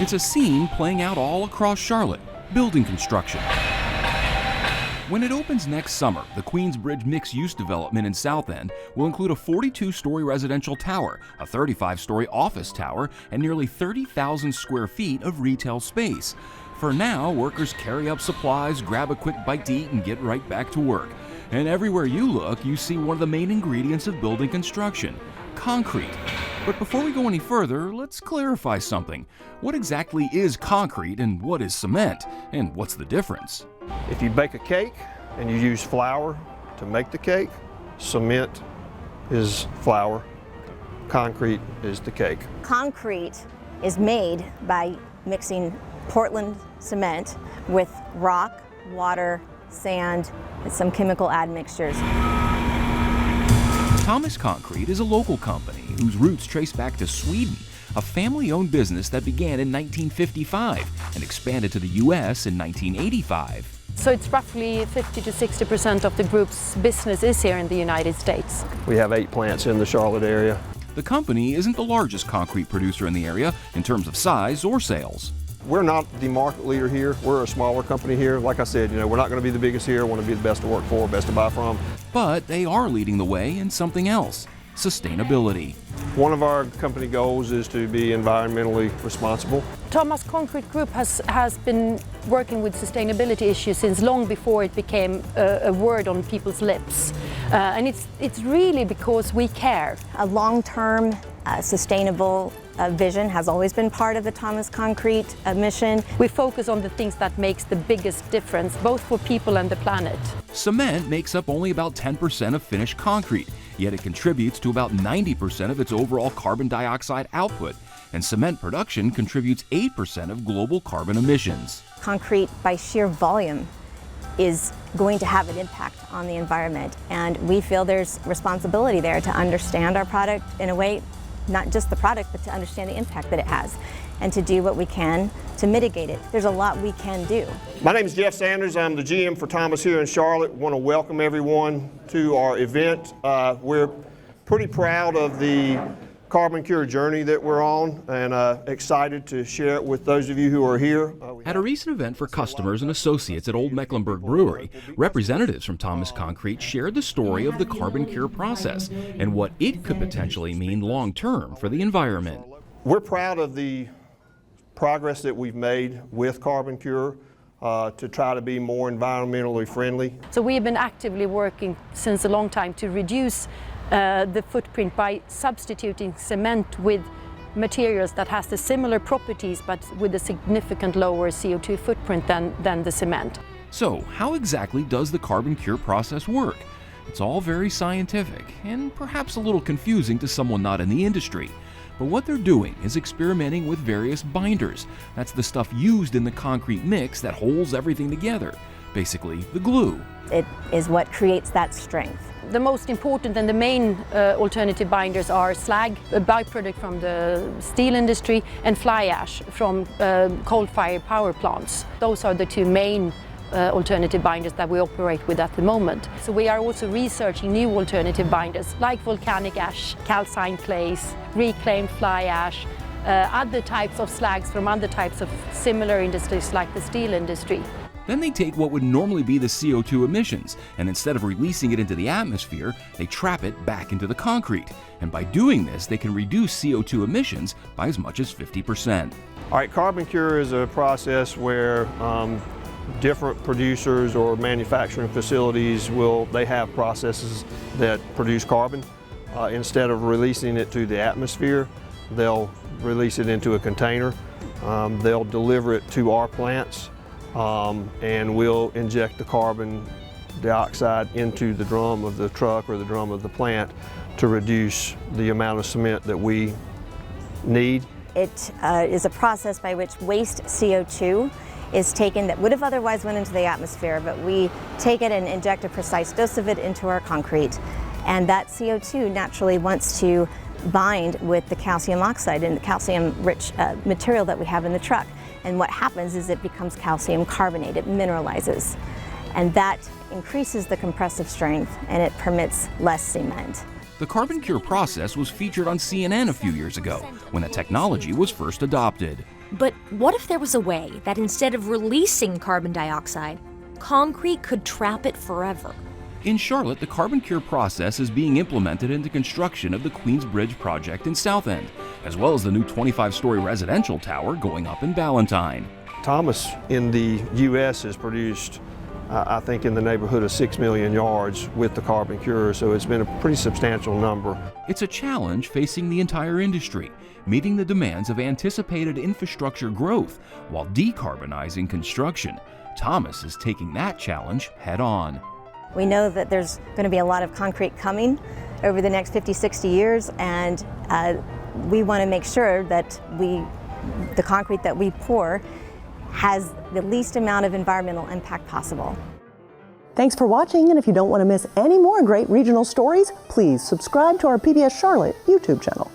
It's a scene playing out all across Charlotte, building construction. When it opens next summer, the Queensbridge mixed-use development in South End will include a 42-story residential tower, a 35-story office tower, and nearly 30,000 square feet of retail space. For now, workers carry up supplies, grab a quick bite to eat, and get right back to work. And everywhere you look, you see one of the main ingredients of building construction: concrete. But before we go any further, let's clarify something. What exactly is concrete and what is cement? And what's the difference? If you bake a cake and you use flour to make the cake, cement is flour, concrete is the cake. Concrete is made by mixing Portland cement with rock, water, sand, and some chemical admixtures. Thomas Concrete is a local company whose roots trace back to Sweden, a family-owned business that began in 1955 and expanded to the U.S. in 1985. So it's roughly 50 to 60% of the group's business is here in the United States. We have 8 plants in the Charlotte area. The company isn't the largest concrete producer in the area in terms of size or sales. We're not the market leader here. We're a smaller company here. Like I said, we're not going to be the biggest here. We want to be the best to work for, best to buy from. But they are leading the way in something else: sustainability. One of our company goals is to be environmentally responsible. Thomas Concrete Group has been working with sustainability issues since long before it became a word on people's lips. And it's really because we care. A long-term, sustainable vision has always been part of the Thomas Concrete mission. We focus on the things that makes the biggest difference, both for people and the planet. Cement makes up only about 10% of finished concrete, yet it contributes to about 90% of its overall carbon dioxide output, and cement production contributes 8% of global carbon emissions. Concrete, by sheer volume, is going to have an impact on the environment, and we feel there's responsibility there to understand our product in a way, not just the product, but to understand the impact that it has, and to do what we can to mitigate it. There's a lot we can do. My name is Jeff Sanders. I'm the GM for Thomas here in Charlotte. Want to welcome everyone to our event. We're pretty proud of the CarbonCure journey that we're on, and excited to share it with those of you who are here. At a recent event for customers and associates at Old Mecklenburg Brewery, representatives from Thomas Concrete shared the story of the CarbonCure process and what it could potentially mean long-term for the environment. We're proud of the progress that we've made with CarbonCure to try to be more environmentally friendly. So we have been actively working since a long time to reduce the footprint by substituting cement with materials that has the similar properties but with a significant lower CO2 footprint than the cement. So, how exactly does the CarbonCure process work? It's all very scientific and perhaps a little confusing to someone not in the industry. But what they're doing is experimenting with various binders. That's the stuff used in the concrete mix that holds everything together. Basically, the glue. It is what creates that strength. The most important and the main alternative binders are slag, a byproduct from the steel industry, and fly ash from coal-fired power plants. Those are the two main alternative binders that we operate with at the moment. So we are also researching new alternative binders like volcanic ash, calcined clays, reclaimed fly ash, other types of slags from other types of similar industries like the steel industry. Then they take what would normally be the CO2 emissions, and instead of releasing it into the atmosphere, they trap it back into the concrete. And by doing this, they can reduce CO2 emissions by as much as 50%. All right, CarbonCure is a process where different producers or manufacturing facilities they have processes that produce carbon. Instead of releasing it to the atmosphere, they'll release it into a container. They'll deliver it to our plants. And we'll inject the carbon dioxide into the drum of the truck or the drum of the plant to reduce the amount of cement that we need. It is a process by which waste CO2 is taken that would have otherwise went into the atmosphere, but we take it and inject a precise dose of it into our concrete. And that CO2 naturally wants to bind with the calcium oxide and the calcium-rich material that we have in the truck. And what happens is it becomes calcium carbonate, it mineralizes. And that increases the compressive strength and it permits less cement. The Carbon Cure process was featured on CNN a few years ago when the technology was first adopted. But what if there was a way that instead of releasing carbon dioxide, concrete could trap it forever? In Charlotte, the Carbon Cure process is being implemented into construction of the Queensbridge project in South End, as well as the new 25-story residential tower going up in Ballantyne. Thomas in the U.S. has produced, I think, in the neighborhood of 6 million yards with the Carbon Cure, so it's been a pretty substantial number. It's a challenge facing the entire industry, meeting the demands of anticipated infrastructure growth while decarbonizing construction. Thomas is taking that challenge head on. We know that there's going to be a lot of concrete coming over the next 50, 60 years, and we want to make sure that the concrete that we pour has the least amount of environmental impact possible. Thanks for watching, and if you don't want to miss any more great regional stories, please subscribe to our PBS Charlotte YouTube channel.